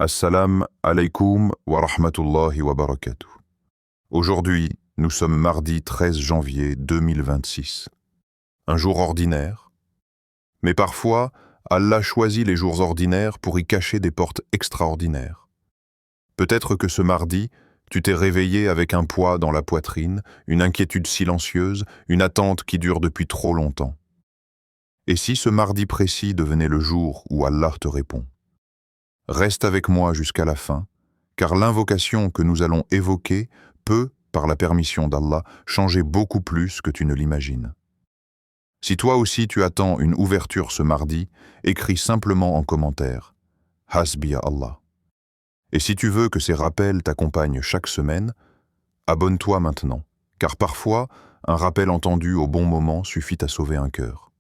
Assalam alaikum wa rahmatullahi wa barakatuh. Aujourd'hui, nous sommes mardi 13 janvier 2026. Un jour ordinaire. Mais parfois, Allah choisit les jours ordinaires pour y cacher des portes extraordinaires. Peut-être que ce mardi, tu t'es réveillé avec un poids dans la poitrine, une inquiétude silencieuse, une attente qui dure depuis trop longtemps. Et si ce mardi précis devenait le jour où Allah te répond ? Reste avec moi jusqu'à la fin, car l'invocation que nous allons évoquer peut, par la permission d'Allah, changer beaucoup plus que tu ne l'imagines. Si toi aussi tu attends une ouverture ce mardi, écris simplement en commentaire « Hasbiya Allah ». Et si tu veux que ces rappels t'accompagnent chaque semaine, abonne-toi maintenant, car parfois, un rappel entendu au bon moment suffit à sauver un cœur.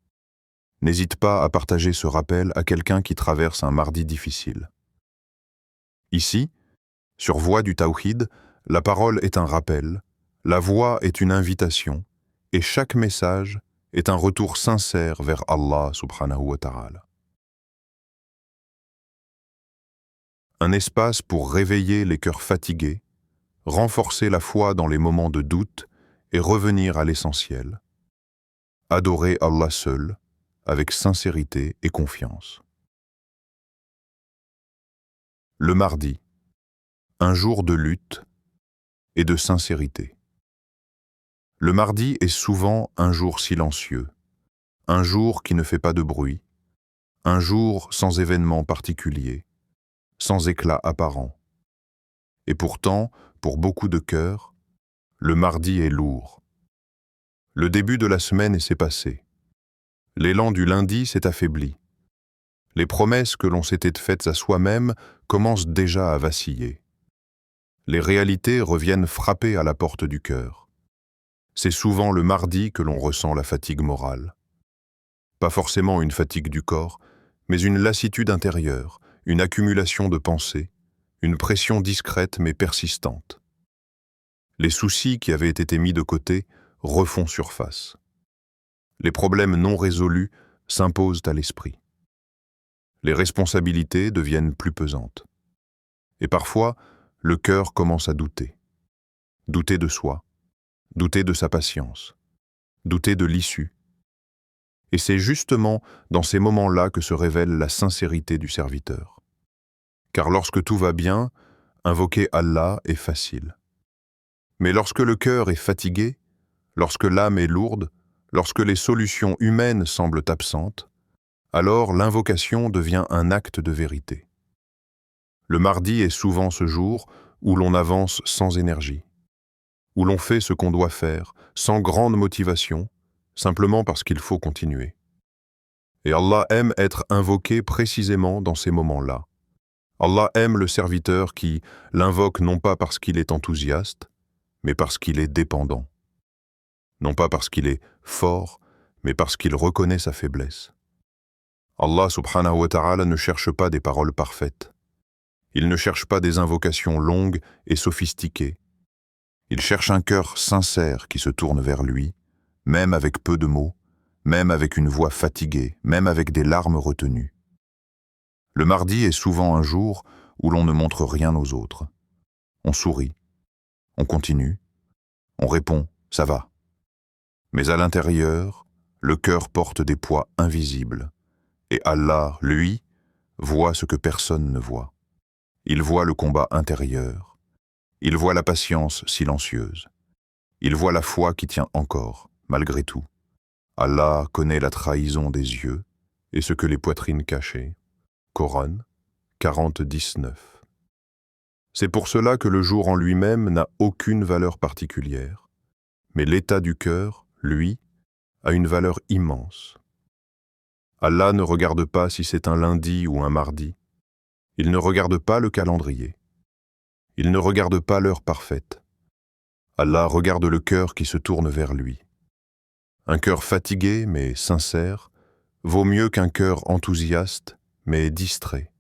N'hésite pas à partager ce rappel à quelqu'un qui traverse un mardi difficile. Ici, sur Voix du Tawhid, la parole est un rappel, la voix est une invitation, et chaque message est un retour sincère vers Allah subhanahu wa ta'ala. Un espace pour réveiller les cœurs fatigués, renforcer la foi dans les moments de doute et revenir à l'essentiel. Adorer Allah seul, avec sincérité et confiance. Le mardi, un jour de lutte et de sincérité. Le mardi est souvent un jour silencieux, un jour qui ne fait pas de bruit, un jour sans événement particulier, sans éclat apparent. Et pourtant, pour beaucoup de cœurs, le mardi est lourd. Le début de la semaine s'est passé. L'élan du lundi s'est affaibli. Les promesses que l'on s'était faites à soi-même commencent déjà à vaciller. Les réalités reviennent frapper à la porte du cœur. C'est souvent le mardi que l'on ressent la fatigue morale. Pas forcément une fatigue du corps, mais une lassitude intérieure, une accumulation de pensées, une pression discrète mais persistante. Les soucis qui avaient été mis de côté refont surface. Les problèmes non résolus s'imposent à l'esprit. Les responsabilités deviennent plus pesantes. Et parfois, le cœur commence à douter. Douter de soi, douter de sa patience, douter de l'issue. Et c'est justement dans ces moments-là que se révèle la sincérité du serviteur. Car lorsque tout va bien, invoquer Allah est facile. Mais lorsque le cœur est fatigué, lorsque l'âme est lourde, lorsque les solutions humaines semblent absentes, alors l'invocation devient un acte de vérité. Le mardi est souvent ce jour où l'on avance sans énergie, où l'on fait ce qu'on doit faire, sans grande motivation, simplement parce qu'il faut continuer. Et Allah aime être invoqué précisément dans ces moments-là. Allah aime le serviteur qui l'invoque non pas parce qu'il est enthousiaste, mais parce qu'il est dépendant. Non pas parce qu'il est fort, mais parce qu'il reconnaît sa faiblesse. Allah subhanahu wa ta'ala ne cherche pas des paroles parfaites. Il ne cherche pas des invocations longues et sophistiquées. Il cherche un cœur sincère qui se tourne vers lui, même avec peu de mots, même avec une voix fatiguée, même avec des larmes retenues. Le mardi est souvent un jour où l'on ne montre rien aux autres. On sourit, on continue, on répond « ça va ». Mais à l'intérieur, le cœur porte des poids invisibles. Et Allah, lui, voit ce que personne ne voit. Il voit le combat intérieur. Il voit la patience silencieuse. Il voit la foi qui tient encore, malgré tout. Allah connaît la trahison des yeux et ce que les poitrines cachaient. Coran 40-19. C'est pour cela que le jour en lui-même n'a aucune valeur particulière. Mais l'état du cœur, lui, a une valeur immense. Allah ne regarde pas si c'est un lundi ou un mardi. Il ne regarde pas le calendrier. Il ne regarde pas l'heure parfaite. Allah regarde le cœur qui se tourne vers lui. Un cœur fatigué mais sincère vaut mieux qu'un cœur enthousiaste mais distrait.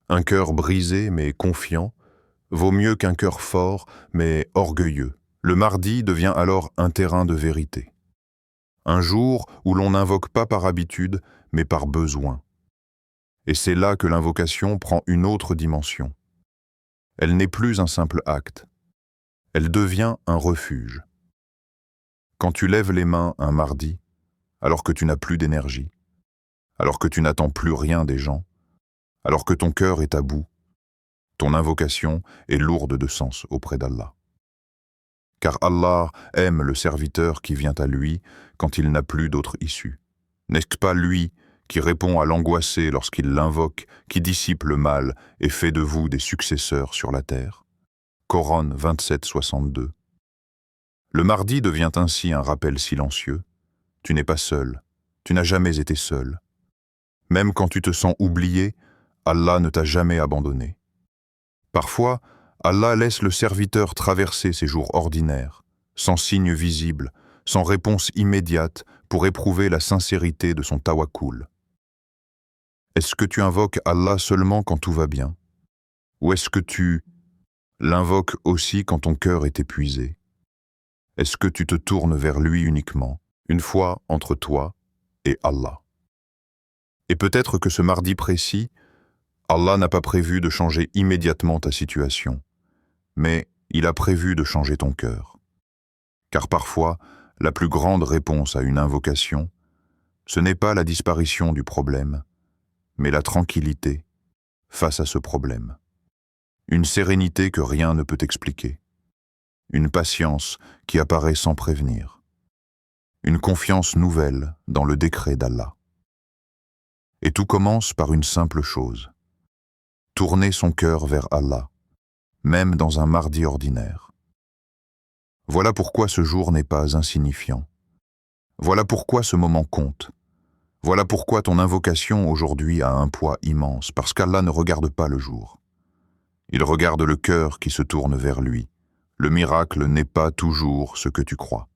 Un cœur brisé mais confiant vaut mieux qu'un cœur fort mais orgueilleux. Le mardi devient alors un terrain de vérité. Un jour où l'on n'invoque pas par habitude, mais par besoin. Et c'est là que l'invocation prend une autre dimension. Elle n'est plus un simple acte. Elle devient un refuge. Quand tu lèves les mains un mardi, alors que tu n'as plus d'énergie, alors que tu n'attends plus rien des gens, alors que ton cœur est à bout, ton invocation est lourde de sens auprès d'Allah. Car Allah aime le serviteur qui vient à lui quand il n'a plus d'autre issue. N'est-ce pas lui qui répond à l'angoissé lorsqu'il l'invoque, qui dissipe le mal et fait de vous des successeurs sur la terre? Coran 27, 62. Le mardi devient ainsi un rappel silencieux. Tu n'es pas seul, tu n'as jamais été seul. Même quand tu te sens oublié, Allah ne t'a jamais abandonné. Parfois, Allah laisse le serviteur traverser ses jours ordinaires, sans signe visible, sans réponse immédiate, pour éprouver la sincérité de son tawakkul. Est-ce que tu invoques Allah seulement quand tout va bien? Ou est-ce que tu l'invoques aussi quand ton cœur est épuisé? Est-ce que tu te tournes vers lui uniquement, une fois entre toi et Allah? Et peut-être que ce mardi précis, Allah n'a pas prévu de changer immédiatement ta situation, mais il a prévu de changer ton cœur. Car parfois, la plus grande réponse à une invocation, ce n'est pas la disparition du problème, mais la tranquillité face à ce problème. Une sérénité que rien ne peut expliquer. Une patience qui apparaît sans prévenir. Une confiance nouvelle dans le décret d'Allah. Et tout commence par une simple chose. Tourner son cœur vers Allah, même dans un mardi ordinaire. Voilà pourquoi ce jour n'est pas insignifiant. Voilà pourquoi ce moment compte. Voilà pourquoi ton invocation aujourd'hui a un poids immense, parce qu'Allah ne regarde pas le jour. Il regarde le cœur qui se tourne vers lui. Le miracle n'est pas toujours ce que tu crois.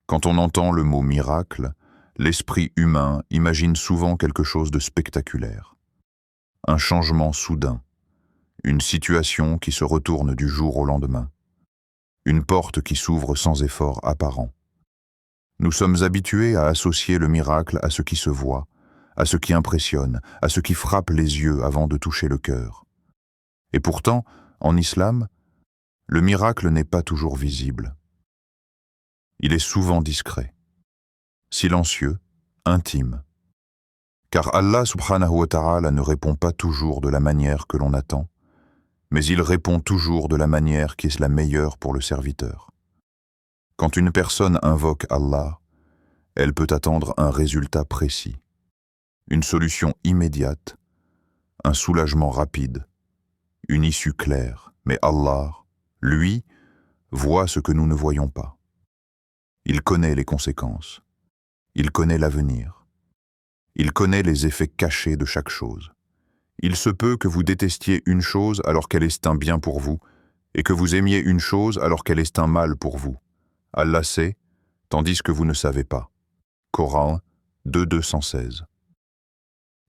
Quand on entend le mot miracle, l'esprit humain imagine souvent quelque chose de spectaculaire. Un changement soudain, une situation qui se retourne du jour au lendemain, une porte qui s'ouvre sans effort apparent. Nous sommes habitués à associer le miracle à ce qui se voit, à ce qui impressionne, à ce qui frappe les yeux avant de toucher le cœur. Et pourtant, en islam, le miracle n'est pas toujours visible. Il est souvent discret, silencieux, intime. Car Allah subhanahu wa ta'ala ne répond pas toujours de la manière que l'on attend, mais il répond toujours de la manière qui est la meilleure pour le serviteur. Quand une personne invoque Allah, elle peut attendre un résultat précis, une solution immédiate, un soulagement rapide, une issue claire. Mais Allah, lui, voit ce que nous ne voyons pas. Il connaît les conséquences. Il connaît l'avenir. Il connaît les effets cachés de chaque chose. Il se peut que vous détestiez une chose alors qu'elle est un bien pour vous, et que vous aimiez une chose alors qu'elle est un mal pour vous. Allah sait, tandis que vous ne savez pas. Coran 2:216.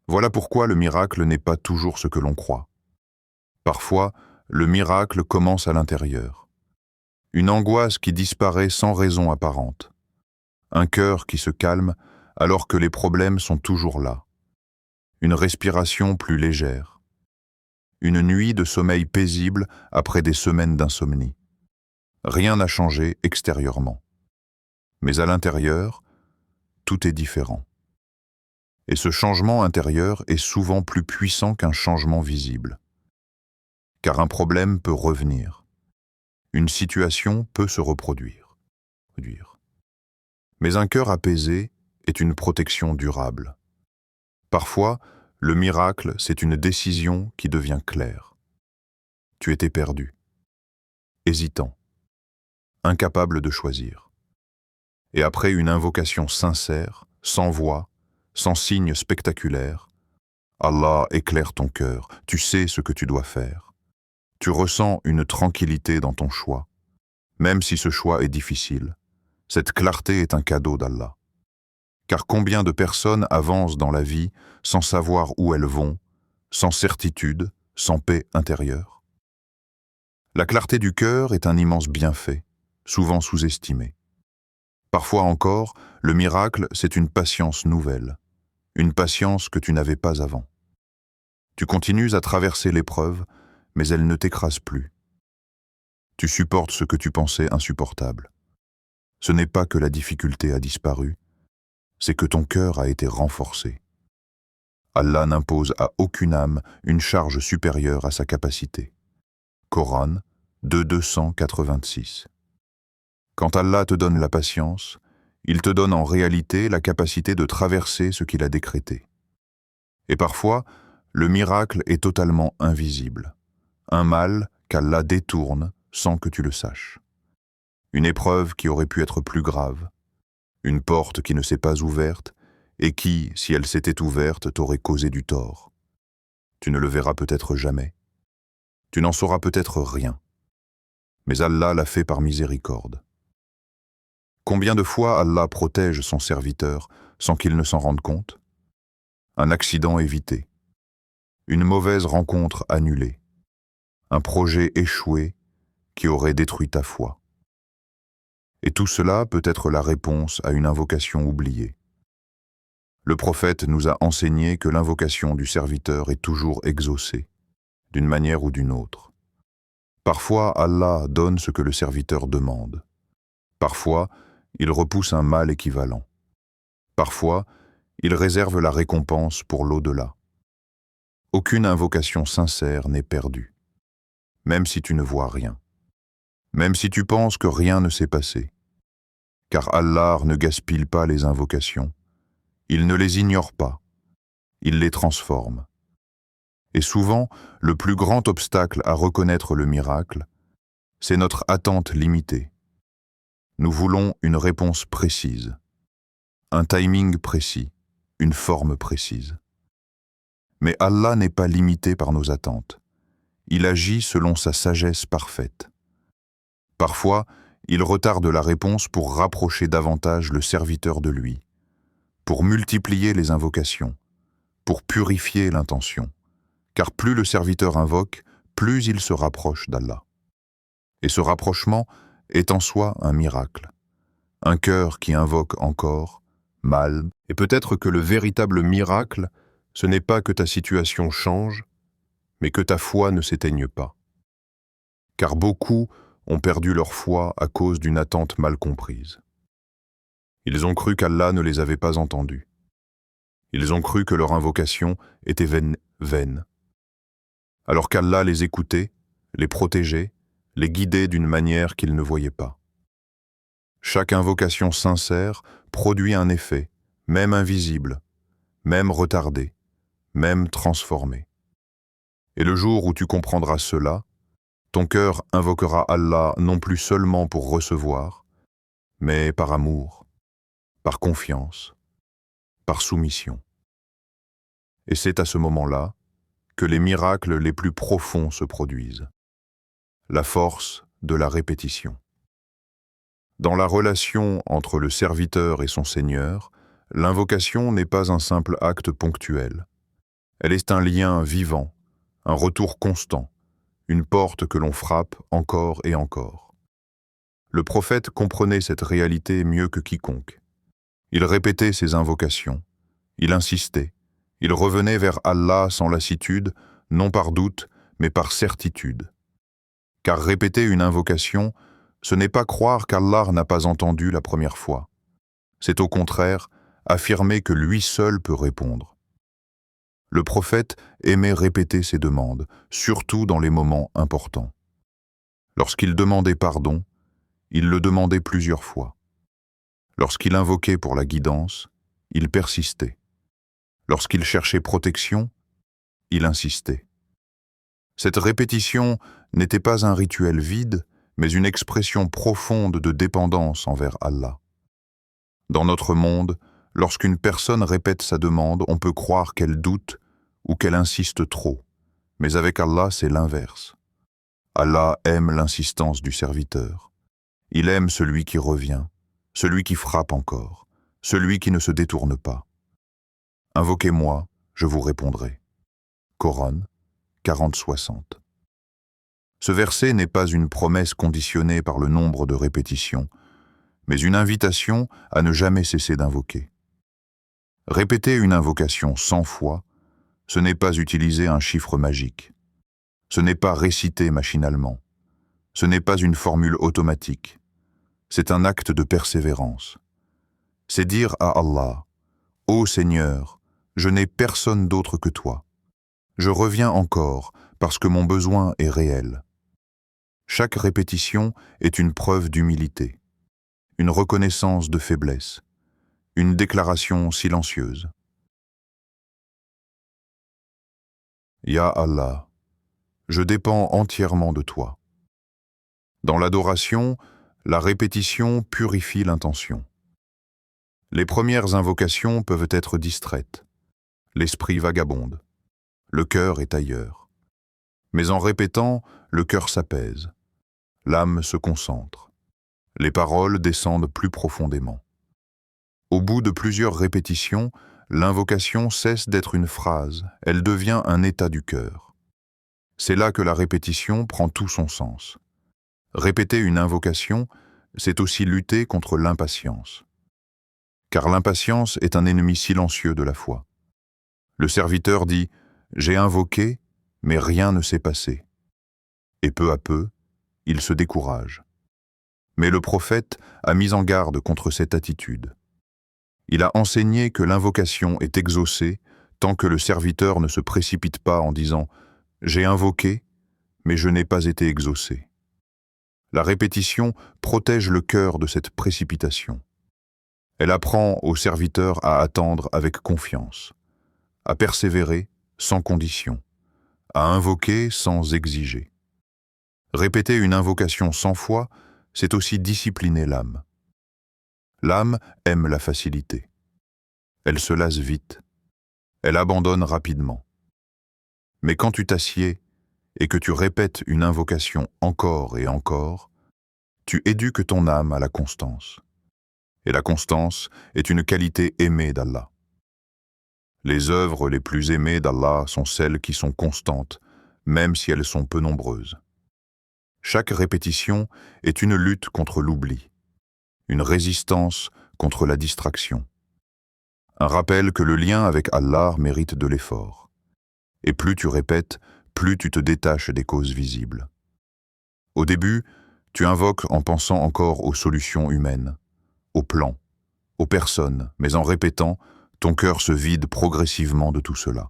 Voilà pourquoi le miracle n'est pas toujours ce que l'on croit. Parfois, le miracle commence à l'intérieur. Une angoisse qui disparaît sans raison apparente. Un cœur qui se calme alors que les problèmes sont toujours là. Une respiration plus légère. Une nuit de sommeil paisible après des semaines d'insomnie. Rien n'a changé extérieurement. Mais à l'intérieur, tout est différent. Et ce changement intérieur est souvent plus puissant qu'un changement visible. Car un problème peut revenir. Une situation peut se reproduire. Mais un cœur apaisé est une protection durable. Parfois, le miracle, c'est une décision qui devient claire. Tu étais perdu, hésitant, incapable de choisir. Et après une invocation sincère, sans voix, sans signe spectaculaire, Allah éclaire ton cœur, tu sais ce que tu dois faire. Tu ressens une tranquillité dans ton choix, même si ce choix est difficile. Cette clarté est un cadeau d'Allah. Car combien de personnes avancent dans la vie sans savoir où elles vont, sans certitude, sans paix intérieure? La clarté du cœur est un immense bienfait, souvent sous-estimé. Parfois encore, le miracle, c'est une patience nouvelle, une patience que tu n'avais pas avant. Tu continues à traverser l'épreuve, mais elle ne t'écrase plus. Tu supportes ce que tu pensais insupportable. Ce n'est pas que la difficulté a disparu, c'est que ton cœur a été renforcé. Allah n'impose à aucune âme une charge supérieure à sa capacité. Coran 2:286. Quand Allah te donne la patience, il te donne en réalité la capacité de traverser ce qu'il a décrété. Et parfois, le miracle est totalement invisible. Un mal qu'Allah détourne sans que tu le saches. Une épreuve qui aurait pu être plus grave. Une porte qui ne s'est pas ouverte et qui, si elle s'était ouverte, t'aurait causé du tort. Tu ne le verras peut-être jamais. Tu n'en sauras peut-être rien. Mais Allah l'a fait par miséricorde. Combien de fois Allah protège son serviteur sans qu'il ne s'en rende compte? Un accident évité. Une mauvaise rencontre annulée. Un projet échoué qui aurait détruit ta foi. Et tout cela peut être la réponse à une invocation oubliée. Le prophète nous a enseigné que l'invocation du serviteur est toujours exaucée, d'une manière ou d'une autre. Parfois, Allah donne ce que le serviteur demande. Parfois, il repousse un mal équivalent. Parfois, il réserve la récompense pour l'au-delà. Aucune invocation sincère n'est perdue, même si tu ne vois rien, même si tu penses que rien ne s'est passé. Car Allah ne gaspille pas les invocations, il ne les ignore pas, il les transforme. Et souvent, le plus grand obstacle à reconnaître le miracle, c'est notre attente limitée. Nous voulons une réponse précise, un timing précis, une forme précise. Mais Allah n'est pas limité par nos attentes. Il agit selon sa sagesse parfaite. Parfois, il retarde la réponse pour rapprocher davantage le serviteur de lui, pour multiplier les invocations, pour purifier l'intention. Car plus le serviteur invoque, plus il se rapproche d'Allah. Et ce rapprochement est en soi un miracle. Un cœur qui invoque encore, mal, et peut-être que le véritable miracle, ce n'est pas que ta situation change, mais que ta foi ne s'éteigne pas. Car beaucoup ont perdu leur foi à cause d'une attente mal comprise. Ils ont cru qu'Allah ne les avait pas entendus. Ils ont cru que leur invocation était vaine. Alors qu'Allah les écoutait, les protégeait, les guidait d'une manière qu'ils ne voyaient pas. Chaque invocation sincère produit un effet, même invisible, même retardé, même transformé. Et le jour où tu comprendras cela, ton cœur invoquera Allah non plus seulement pour recevoir, mais par amour, par confiance, par soumission. Et c'est à ce moment-là que les miracles les plus profonds se produisent. La force de la répétition. Dans la relation entre le serviteur et son Seigneur, l'invocation n'est pas un simple acte ponctuel. Elle est un lien vivant, un retour constant, une porte que l'on frappe encore et encore. Le prophète comprenait cette réalité mieux que quiconque. Il répétait ses invocations, il insistait, il revenait vers Allah sans lassitude, non par doute, mais par certitude. Car répéter une invocation, ce n'est pas croire qu'Allah n'a pas entendu la première fois. C'est au contraire affirmer que lui seul peut répondre. Le prophète aimait répéter ses demandes, surtout dans les moments importants. Lorsqu'il demandait pardon, il le demandait plusieurs fois. Lorsqu'il invoquait pour la guidance, il persistait. Lorsqu'il cherchait protection, il insistait. Cette répétition n'était pas un rituel vide, mais une expression profonde de dépendance envers Allah. Dans notre monde, lorsqu'une personne répète sa demande, on peut croire qu'elle doute ou qu'elle insiste trop, mais avec Allah, c'est l'inverse. Allah aime l'insistance du serviteur. Il aime celui qui revient, celui qui frappe encore, celui qui ne se détourne pas. Invoquez-moi, je vous répondrai. Coran 40-60. Ce verset n'est pas une promesse conditionnée par le nombre de répétitions, mais une invitation à ne jamais cesser d'invoquer. Répéter une invocation 100 fois, Ce n'est pas utiliser un chiffre magique. Ce n'est pas réciter machinalement. Ce n'est pas une formule automatique. C'est un acte de persévérance. C'est dire à Allah, « Ô Seigneur, je n'ai personne d'autre que toi. Je reviens encore parce que mon besoin est réel. » Chaque répétition est une preuve d'humilité, une reconnaissance de faiblesse, une déclaration silencieuse. Ya Allah, je dépends entièrement de toi. Dans l'adoration, la répétition purifie l'intention. Les premières invocations peuvent être distraites. L'esprit vagabonde. Le cœur est ailleurs. Mais en répétant, le cœur s'apaise. L'âme se concentre. Les paroles descendent plus profondément. Au bout de plusieurs répétitions, l'invocation cesse d'être une phrase, elle devient un état du cœur. C'est là que la répétition prend tout son sens. Répéter une invocation, c'est aussi lutter contre l'impatience. Car l'impatience est un ennemi silencieux de la foi. Le serviteur dit « J'ai invoqué, mais rien ne s'est passé ». Et peu à peu, il se décourage. Mais le prophète a mis en garde contre cette attitude. Il a enseigné que l'invocation est exaucée tant que le serviteur ne se précipite pas en disant « J'ai invoqué, mais je n'ai pas été exaucé ». La répétition protège le cœur de cette précipitation. Elle apprend au serviteur à attendre avec confiance, à persévérer sans condition, à invoquer sans exiger. Répéter une invocation 100 fois, c'est aussi discipliner l'âme. L'âme aime la facilité. Elle se lasse vite. Elle abandonne rapidement. Mais quand tu t'assieds et que tu répètes une invocation encore et encore, tu éduques ton âme à la constance. Et la constance est une qualité aimée d'Allah. Les œuvres les plus aimées d'Allah sont celles qui sont constantes, même si elles sont peu nombreuses. Chaque répétition est une lutte contre l'oubli, une résistance contre la distraction. Un rappel que le lien avec Allah mérite de l'effort. Et plus tu répètes, plus tu te détaches des causes visibles. Au début, tu invoques en pensant encore aux solutions humaines, aux plans, aux personnes, mais en répétant, ton cœur se vide progressivement de tout cela.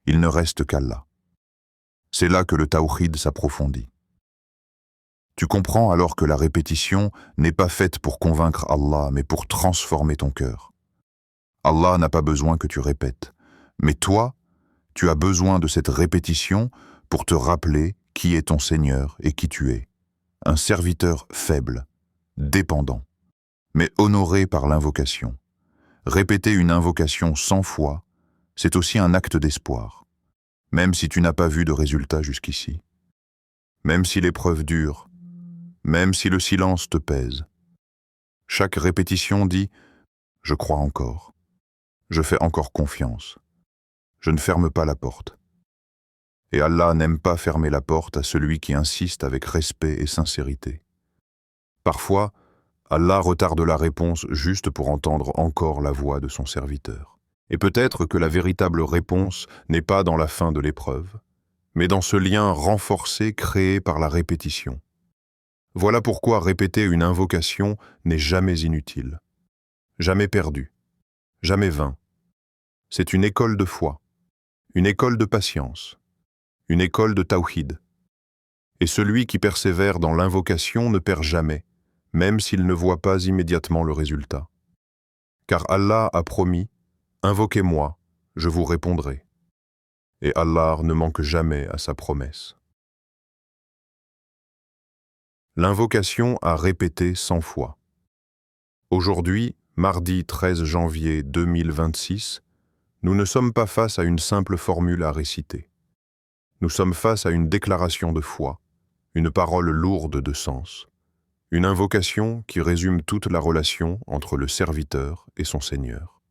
Il ne reste qu'Allah. C'est là que le tawhid s'approfondit. Tu comprends alors que la répétition n'est pas faite pour convaincre Allah, mais pour transformer ton cœur. Allah n'a pas besoin que tu répètes, mais toi, tu as besoin de cette répétition pour te rappeler qui est ton Seigneur et qui tu es. Un serviteur faible, dépendant, mais honoré par l'invocation. Répéter une invocation 100 fois, c'est aussi un acte d'espoir, même si tu n'as pas vu de résultat jusqu'ici. Même si l'épreuve dure, même si le silence te pèse. Chaque répétition dit « Je crois encore, je fais encore confiance, je ne ferme pas la porte ». Et Allah n'aime pas fermer la porte à celui qui insiste avec respect et sincérité. Parfois, Allah retarde la réponse juste pour entendre encore la voix de son serviteur. Et peut-être que la véritable réponse n'est pas dans la fin de l'épreuve, mais dans ce lien renforcé créé par la répétition. Voilà pourquoi répéter une invocation n'est jamais inutile, jamais perdu, jamais vain. C'est une école de foi, une école de patience, une école de tawhid. Et celui qui persévère dans l'invocation ne perd jamais, même s'il ne voit pas immédiatement le résultat. Car Allah a promis « Invoquez-moi, je vous répondrai ». Et Allah ne manque jamais à sa promesse. L'invocation à répéter 100 fois. Aujourd'hui, mardi 13 janvier 2026, nous ne sommes pas face à une simple formule à réciter. Nous sommes face à une déclaration de foi, une parole lourde de sens, une invocation qui résume toute la relation entre le serviteur et son Seigneur.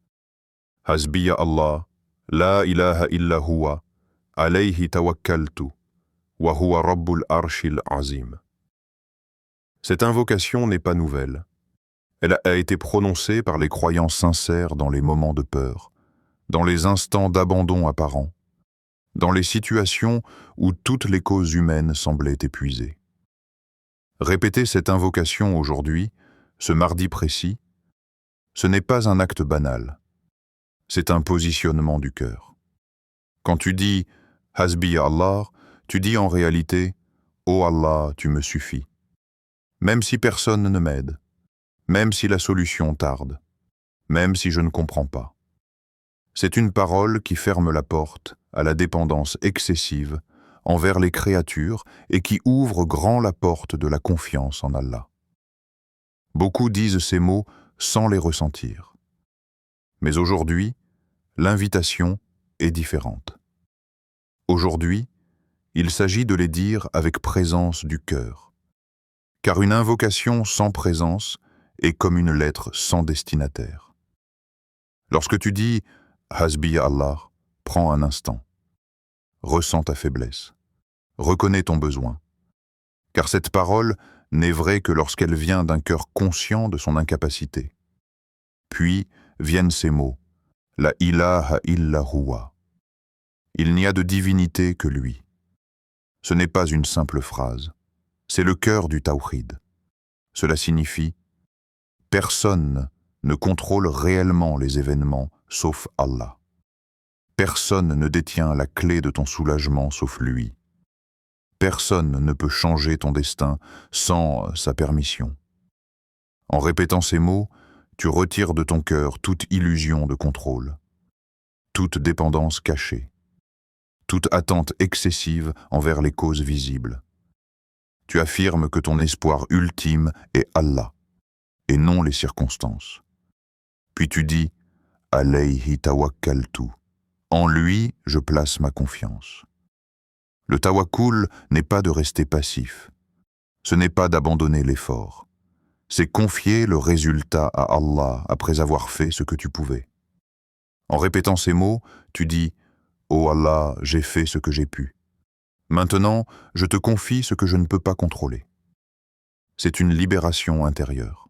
Hasbiya Allah, la ilaha illa huwa, alayhi tawakkaltu, wa huwa rabbul arshil azim. Cette invocation n'est pas nouvelle. Elle a été prononcée par les croyants sincères dans les moments de peur, dans les instants d'abandon apparent, dans les situations où toutes les causes humaines semblaient épuisées. Répéter cette invocation aujourd'hui, ce mardi précis, ce n'est pas un acte banal, c'est un positionnement du cœur. Quand tu dis « Hasbi Allah », tu dis en réalité « Oh Allah, tu me suffis », même si personne ne m'aide, même si la solution tarde, même si je ne comprends pas. C'est une parole qui ferme la porte à la dépendance excessive envers les créatures et qui ouvre grand la porte de la confiance en Allah. Beaucoup disent ces mots sans les ressentir. Mais aujourd'hui, l'invitation est différente. Aujourd'hui, il s'agit de les dire avec présence du cœur. Car une invocation sans présence est comme une lettre sans destinataire. Lorsque tu dis « Hasbi Allah », prends un instant. Ressens ta faiblesse. Reconnais ton besoin. Car cette parole n'est vraie que lorsqu'elle vient d'un cœur conscient de son incapacité. Puis viennent ces mots « La ilaha illa huwa ». Il n'y a de divinité que lui. Ce n'est pas une simple phrase, c'est le cœur du tawhid. Cela signifie « Personne ne contrôle réellement les événements sauf Allah. Personne ne détient la clé de ton soulagement sauf lui. Personne ne peut changer ton destin sans sa permission. » En répétant ces mots, tu retires de ton cœur toute illusion de contrôle, toute dépendance cachée, toute attente excessive envers les causes visibles. Tu affirmes que ton espoir ultime est Allah, et non les circonstances. Puis tu dis « Alayhi tawakkaltu » En lui, je place ma confiance. Le tawakkul n'est pas de rester passif. Ce n'est pas d'abandonner l'effort. C'est confier le résultat à Allah après avoir fait ce que tu pouvais. En répétant ces mots, tu dis « Oh Allah, j'ai fait ce que j'ai pu. Maintenant, je te confie ce que je ne peux pas contrôler. » C'est une libération intérieure.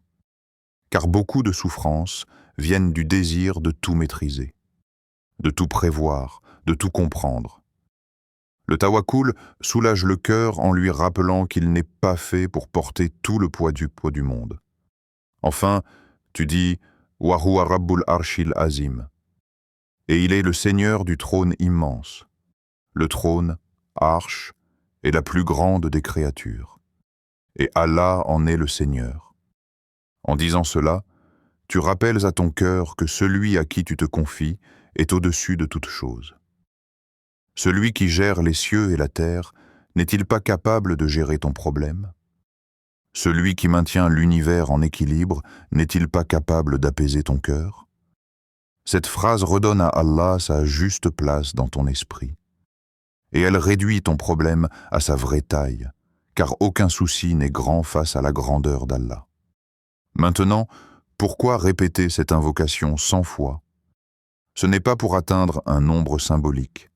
Car beaucoup de souffrances viennent du désir de tout maîtriser, de tout prévoir, de tout comprendre. Le tawakkul soulage le cœur en lui rappelant qu'il n'est pas fait pour porter tout le poids du monde. Enfin, tu dis « Wa huwa rabbul arshil azim » et il est le Seigneur du trône immense. Le trône, arche, est la plus grande des créatures. Et Allah en est le Seigneur. En disant cela, tu rappelles à ton cœur que celui à qui tu te confies est au-dessus de toute chose. Celui qui gère les cieux et la terre, n'est-il pas capable de gérer ton problème? Celui qui maintient l'univers en équilibre, n'est-il pas capable d'apaiser ton cœur? Cette phrase redonne à Allah sa juste place dans ton esprit. Et elle réduit ton problème à sa vraie taille, car aucun souci n'est grand face à la grandeur d'Allah. Maintenant, pourquoi répéter cette invocation 100 fois? Ce n'est pas pour atteindre un nombre symbolique.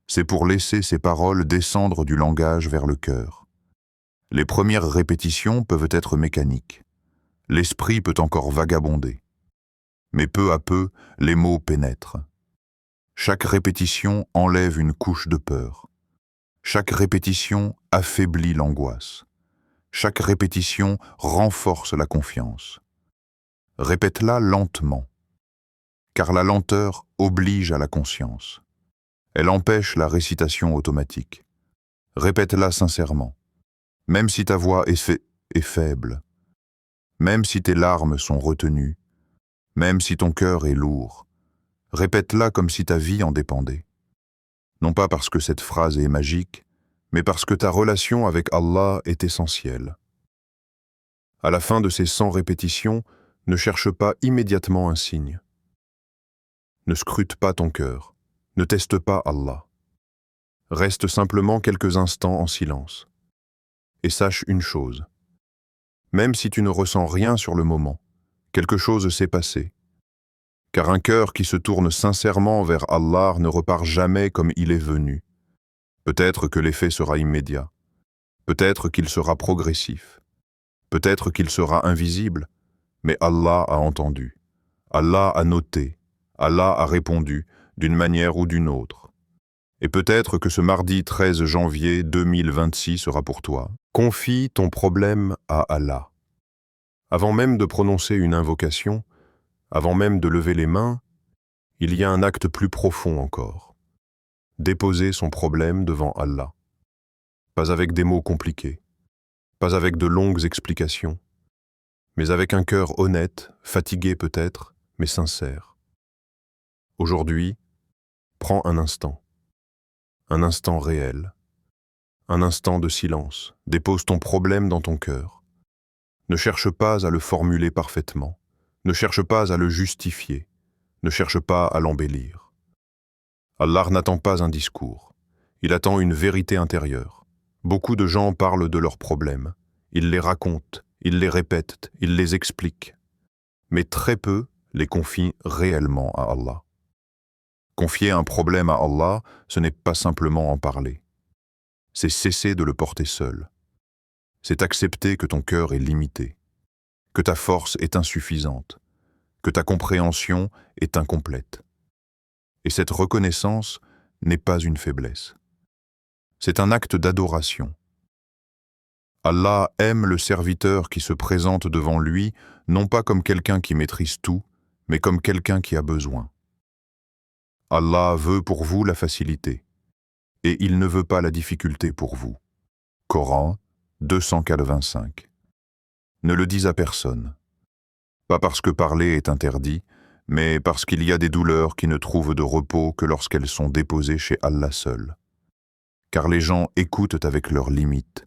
C'est pour laisser ces paroles descendre du langage vers le cœur. Les premières répétitions peuvent être mécaniques. L'esprit peut encore vagabonder. Mais peu à peu, les mots pénètrent. Chaque répétition enlève une couche de peur. Chaque répétition affaiblit l'angoisse. Chaque répétition renforce la confiance. Répète-la lentement, car la lenteur oblige à la conscience. Elle empêche la récitation automatique. Répète-la sincèrement, même si ta voix est faible, même si tes larmes sont retenues, même si ton cœur est lourd. Répète-la comme si ta vie en dépendait. Non pas parce que cette phrase est magique, mais parce que ta relation avec Allah est essentielle. À la fin de ces 100 répétitions, ne cherche pas immédiatement un signe. Ne scrute pas ton cœur, ne teste pas Allah. Reste simplement quelques instants en silence. Et sache une chose. Même si tu ne ressens rien sur le moment, quelque chose s'est passé. Car un cœur qui se tourne sincèrement vers Allah ne repart jamais comme il est venu. Peut-être que l'effet sera immédiat. Peut-être qu'il sera progressif. Peut-être qu'il sera invisible. Mais Allah a entendu. Allah a noté. Allah a répondu. d'une manière ou d'une autre. Et peut-être que ce mardi 13 janvier 2026 sera pour toi. Confie ton problème à Allah. Avant même de prononcer une invocation, avant même de lever les mains, il y a un acte plus profond encore. Déposer son problème devant Allah. Pas avec des mots compliqués, pas avec de longues explications, mais avec un cœur honnête, fatigué peut-être, mais sincère. Aujourd'hui, prends un instant réel, un instant de silence, dépose ton problème dans ton cœur. Ne cherche pas à le formuler parfaitement, ne cherche pas à le justifier, ne cherche pas à l'embellir. Allah n'attend pas un discours, il attend une vérité intérieure. Beaucoup de gens parlent de leurs problèmes, ils les racontent, ils les répètent, ils les expliquent, mais très peu les confient réellement à Allah. Confier un problème à Allah, ce n'est pas simplement en parler. C'est cesser de le porter seul. C'est accepter que ton cœur est limité, que ta force est insuffisante, que ta compréhension est incomplète. Et cette reconnaissance n'est pas une faiblesse. C'est un acte d'adoration. Allah aime le serviteur qui se présente devant lui, non pas comme quelqu'un qui maîtrise tout, mais comme quelqu'un qui a besoin. Allah veut pour vous la facilité, et il ne veut pas la difficulté pour vous. Coran 285. Ne le dis à personne. Pas parce que parler est interdit, mais parce qu'il y a des douleurs qui ne trouvent de repos que lorsqu'elles sont déposées chez Allah seul. Car les gens écoutent avec leurs limites.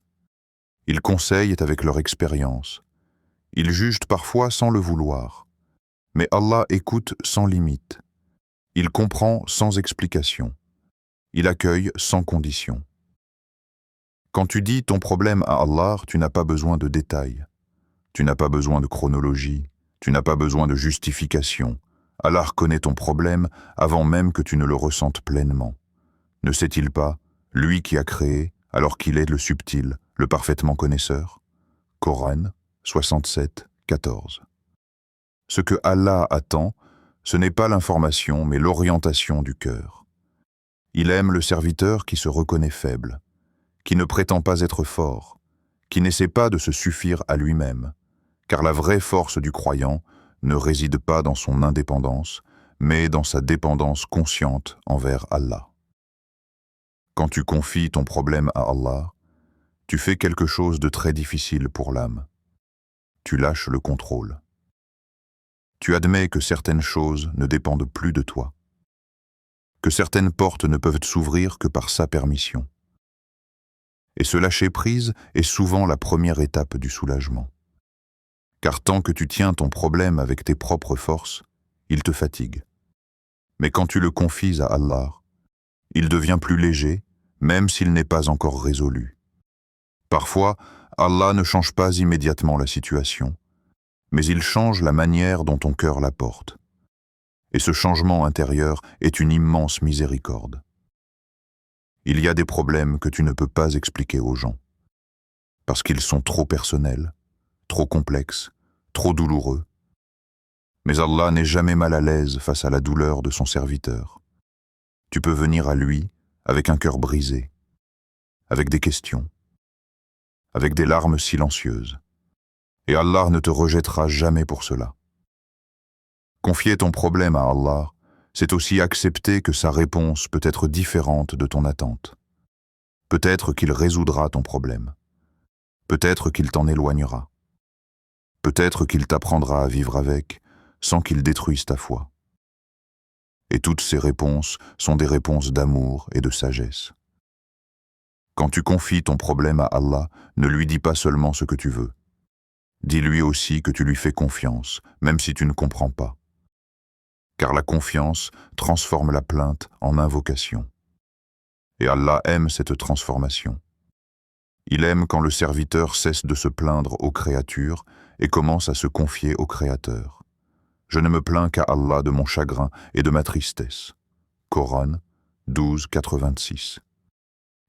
Ils conseillent avec leur expérience. Ils jugent parfois sans le vouloir. Mais Allah écoute sans limite. Il comprend sans explication. Il accueille sans condition. Quand tu dis ton problème à Allah, tu n'as pas besoin de détails. Tu n'as pas besoin de chronologie. Tu n'as pas besoin de justification. Allah connaît ton problème avant même que tu ne le ressentes pleinement. Ne sait-il pas, lui qui a créé, alors qu'il est le subtil, le parfaitement connaisseur? Coran 67, 14. Ce que Allah attend, ce n'est pas l'information, mais l'orientation du cœur. Il aime le serviteur qui se reconnaît faible, qui ne prétend pas être fort, qui n'essaie pas de se suffire à lui-même, car la vraie force du croyant ne réside pas dans son indépendance, mais dans sa dépendance consciente envers Allah. Quand tu confies ton problème à Allah, tu fais quelque chose de très difficile pour l'âme. Tu lâches le contrôle. Tu admets que certaines choses ne dépendent plus de toi, que certaines portes ne peuvent s'ouvrir que par sa permission. Et ce lâcher-prise est souvent la première étape du soulagement. Car tant que tu tiens ton problème avec tes propres forces, il te fatigue. Mais quand tu le confies à Allah, il devient plus léger, même s'il n'est pas encore résolu. Parfois, Allah ne change pas immédiatement la situation, mais il change la manière dont ton cœur la porte. Et ce changement intérieur est une immense miséricorde. Il y a des problèmes que tu ne peux pas expliquer aux gens, parce qu'ils sont trop personnels, trop complexes, trop douloureux. Mais Allah n'est jamais mal à l'aise face à la douleur de son serviteur. Tu peux venir à lui avec un cœur brisé, avec des questions, avec des larmes silencieuses. Et Allah ne te rejettera jamais pour cela. Confier ton problème à Allah, c'est aussi accepter que sa réponse peut être différente de ton attente. Peut-être qu'il résoudra ton problème. Peut-être qu'il t'en éloignera. Peut-être qu'il t'apprendra à vivre avec, sans qu'il détruise ta foi. Et toutes ces réponses sont des réponses d'amour et de sagesse. Quand tu confies ton problème à Allah, ne lui dis pas seulement ce que tu veux. Dis-lui aussi que tu lui fais confiance, même si tu ne comprends pas. Car la confiance transforme la plainte en invocation. Et Allah aime cette transformation. Il aime quand le serviteur cesse de se plaindre aux créatures et commence à se confier au Créateur. Je ne me plains qu'à Allah de mon chagrin et de ma tristesse. Coran 12, 86.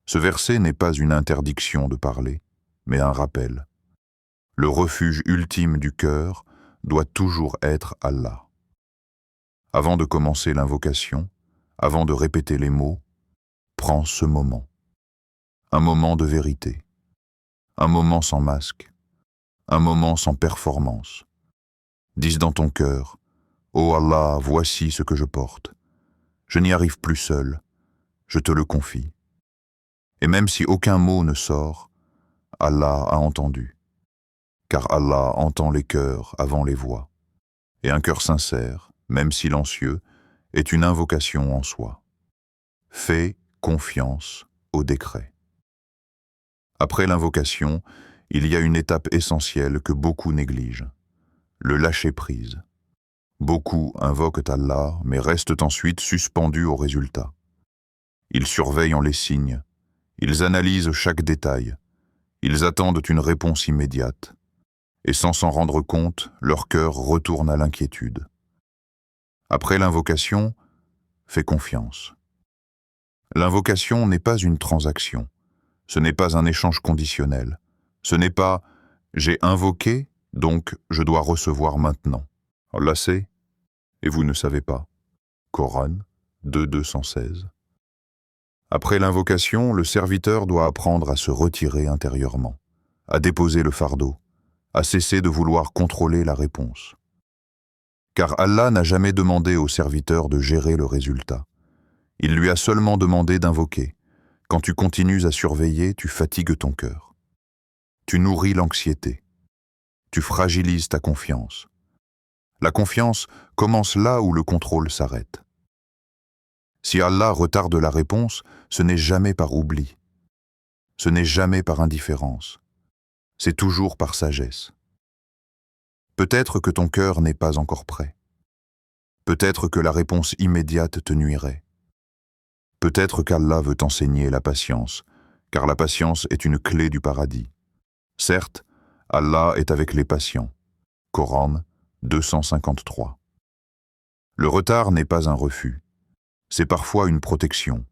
Ce verset n'est pas une interdiction de parler, mais un rappel. Le refuge ultime du cœur doit toujours être Allah. Avant de commencer l'invocation, Avant de répéter les mots, prends ce moment. Un moment de vérité. Un moment sans masque. Un moment sans performance. Dis dans ton cœur, « Ô Allah, voici ce que je porte. Je n'y arrive plus seul. Je te le confie. » Et même si aucun mot ne sort, Allah a entendu. Car Allah entend les cœurs avant les voix. Et un cœur sincère, même silencieux, est une invocation en soi. Fais confiance au décret. Après l'invocation, il y a une étape essentielle que beaucoup négligent, le lâcher-prise. Beaucoup invoquent Allah, mais restent ensuite suspendus au résultat. Ils surveillent les signes, ils analysent chaque détail, ils attendent une réponse immédiate, et sans s'en rendre compte, leur cœur retourne à l'inquiétude. Après l'invocation, fais confiance. L'invocation n'est pas une transaction, ce n'est pas un échange conditionnel, ce n'est pas « j'ai invoqué, donc je dois recevoir maintenant ». Allah sait, et vous ne savez pas. Coran 2:216. Après l'invocation, le serviteur doit apprendre à se retirer intérieurement, à déposer le fardeau, à cesser de vouloir contrôler la réponse. Car Allah n'a jamais demandé au serviteur de gérer le résultat. Il lui a seulement demandé d'invoquer. Quand tu continues à surveiller, tu fatigues ton cœur. Tu nourris l'anxiété. Tu fragilises ta confiance. La confiance commence là où le contrôle s'arrête. Si Allah retarde la réponse, ce n'est jamais par oubli. Ce n'est jamais par indifférence. C'est toujours par sagesse. Peut-être que ton cœur n'est pas encore prêt. Peut-être que la réponse immédiate te nuirait. Peut-être qu'Allah veut t'enseigner la patience, car la patience est une clé du paradis. Certes, Allah est avec les patients. Coran 253. Le retard n'est pas un refus. C'est parfois une protection.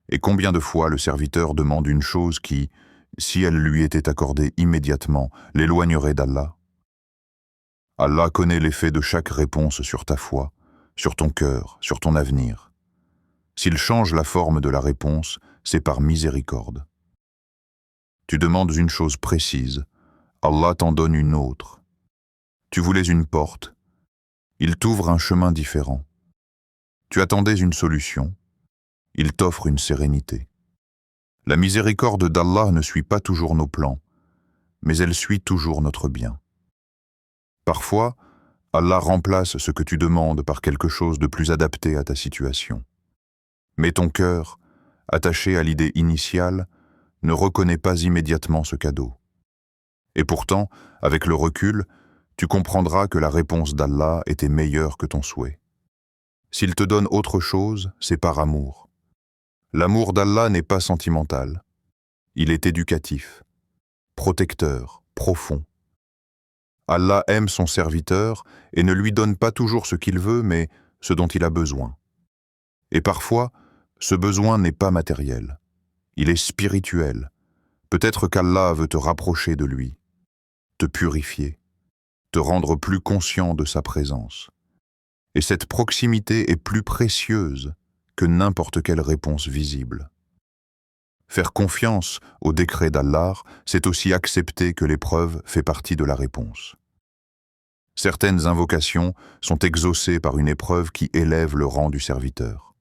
Et combien de fois le serviteur demande une chose qui, si elle lui était accordée immédiatement, l'éloignerait d'Allah? Allah connaît l'effet de chaque réponse sur ta foi, sur ton cœur, sur ton avenir. S'il change la forme de la réponse, c'est par miséricorde. Tu demandes une chose précise, Allah t'en donne une autre. Tu voulais une porte, il t'ouvre un chemin différent. Tu attendais une solution, il t'offre une sérénité. La miséricorde d'Allah ne suit pas toujours nos plans, mais elle suit toujours notre bien. Parfois, Allah remplace ce que tu demandes par quelque chose de plus adapté à ta situation. Mais ton cœur, attaché à l'idée initiale, ne reconnaît pas immédiatement ce cadeau. Et pourtant, avec le recul, tu comprendras que la réponse d'Allah était meilleure que ton souhait. S'il te donne autre chose, c'est par amour. L'amour d'Allah n'est pas sentimental. Il est éducatif, protecteur, profond. Allah aime son serviteur et ne lui donne pas toujours ce qu'il veut, mais ce dont il a besoin. Et parfois, ce besoin n'est pas matériel. Il est spirituel. Peut-être qu'Allah veut te rapprocher de lui, te purifier, te rendre plus conscient de sa présence. Et cette proximité est plus précieuse que n'importe quelle réponse visible. Faire confiance au décret d'Allah, c'est aussi accepter que l'épreuve fait partie de la réponse. Certaines invocations sont exaucées par une épreuve qui élève le rang du serviteur,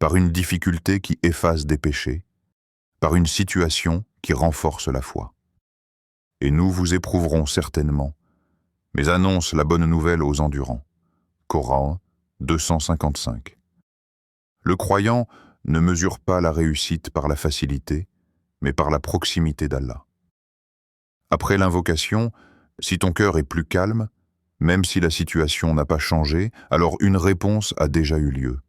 par une difficulté qui efface des péchés, par une situation qui renforce la foi. Et nous vous éprouverons certainement, mais annonce la bonne nouvelle aux endurants. Coran 255. Le croyant ne mesure pas la réussite par la facilité, mais par la proximité d'Allah. Après l'invocation, si ton cœur est plus calme, même si la situation n'a pas changé, alors une réponse a déjà eu lieu.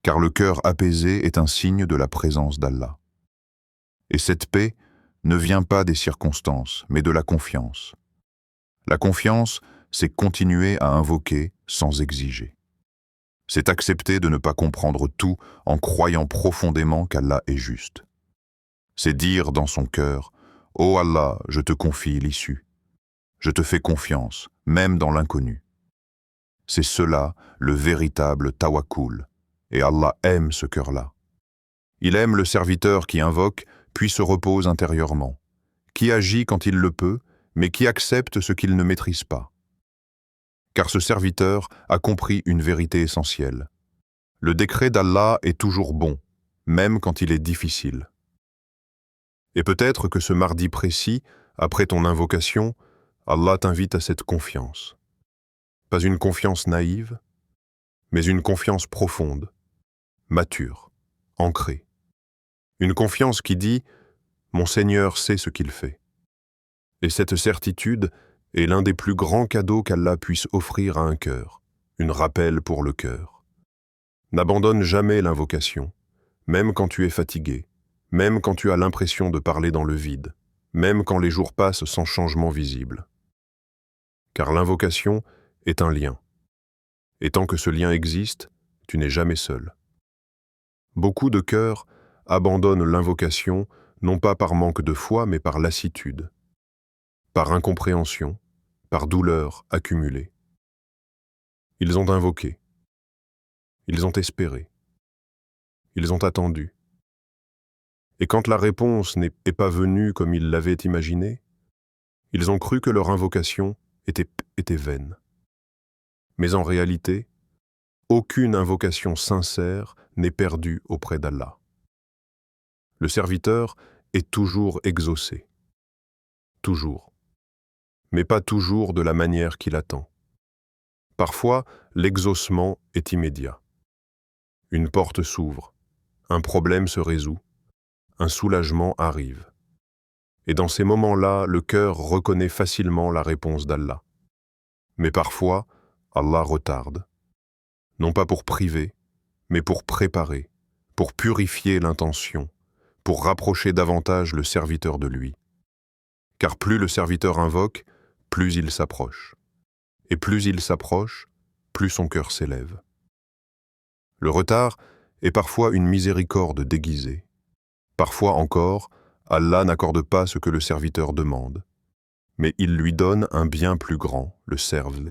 Car le cœur apaisé est un signe de la présence d'Allah. Et cette paix ne vient pas des circonstances, mais de la confiance. La confiance, c'est continuer à invoquer sans exiger. C'est accepter de ne pas comprendre tout en croyant profondément qu'Allah est juste. C'est dire dans son cœur, « Ô Allah, je te confie l'issue. Je te fais confiance, même dans l'inconnu. » C'est cela le véritable tawakkul, et Allah aime ce cœur-là. Il aime le serviteur qui invoque, puis se repose intérieurement, qui agit quand il le peut, mais qui accepte ce qu'il ne maîtrise pas. Car ce serviteur a compris une vérité essentielle. Le décret d'Allah est toujours bon, même quand il est difficile. Et peut-être que ce mardi précis, après ton invocation, Allah t'invite à cette confiance. Pas une confiance naïve, mais une confiance profonde, mature, ancrée. Une confiance qui dit « Mon Seigneur sait ce qu'il fait ». Et cette certitude est l'un des plus grands cadeaux qu'Allah puisse offrir à un cœur, une rappel pour le cœur. N'abandonne jamais l'invocation, même quand tu es fatigué, même quand tu as l'impression de parler dans le vide, même quand les jours passent sans changement visible. Car l'invocation est un lien. Et tant que ce lien existe, tu n'es jamais seul. Beaucoup de cœurs abandonnent l'invocation, non pas par manque de foi, mais par lassitude, par incompréhension, par douleur accumulée. Ils ont invoqué, ils ont espéré, ils ont attendu. Et quand la réponse n'est pas venue comme ils l'avaient imaginé, ils ont cru que leur invocation était vaine. Mais en réalité, aucune invocation sincère n'est perdue auprès d'Allah. Le serviteur est toujours exaucé. Toujours. Mais pas toujours de la manière qu'il attend. Parfois, l'exaucement est immédiat. Une porte s'ouvre, un problème se résout, un soulagement arrive. Et dans ces moments-là, le cœur reconnaît facilement la réponse d'Allah. Mais parfois, Allah retarde. Non pas pour priver, mais pour préparer, pour purifier l'intention, pour rapprocher davantage le serviteur de lui. Car plus le serviteur invoque, plus il s'approche. Et plus il s'approche, plus son cœur s'élève. Le retard est parfois une miséricorde déguisée. Parfois encore, Allah n'accorde pas ce que le serviteur demande, mais il lui donne un bien plus grand, le serve.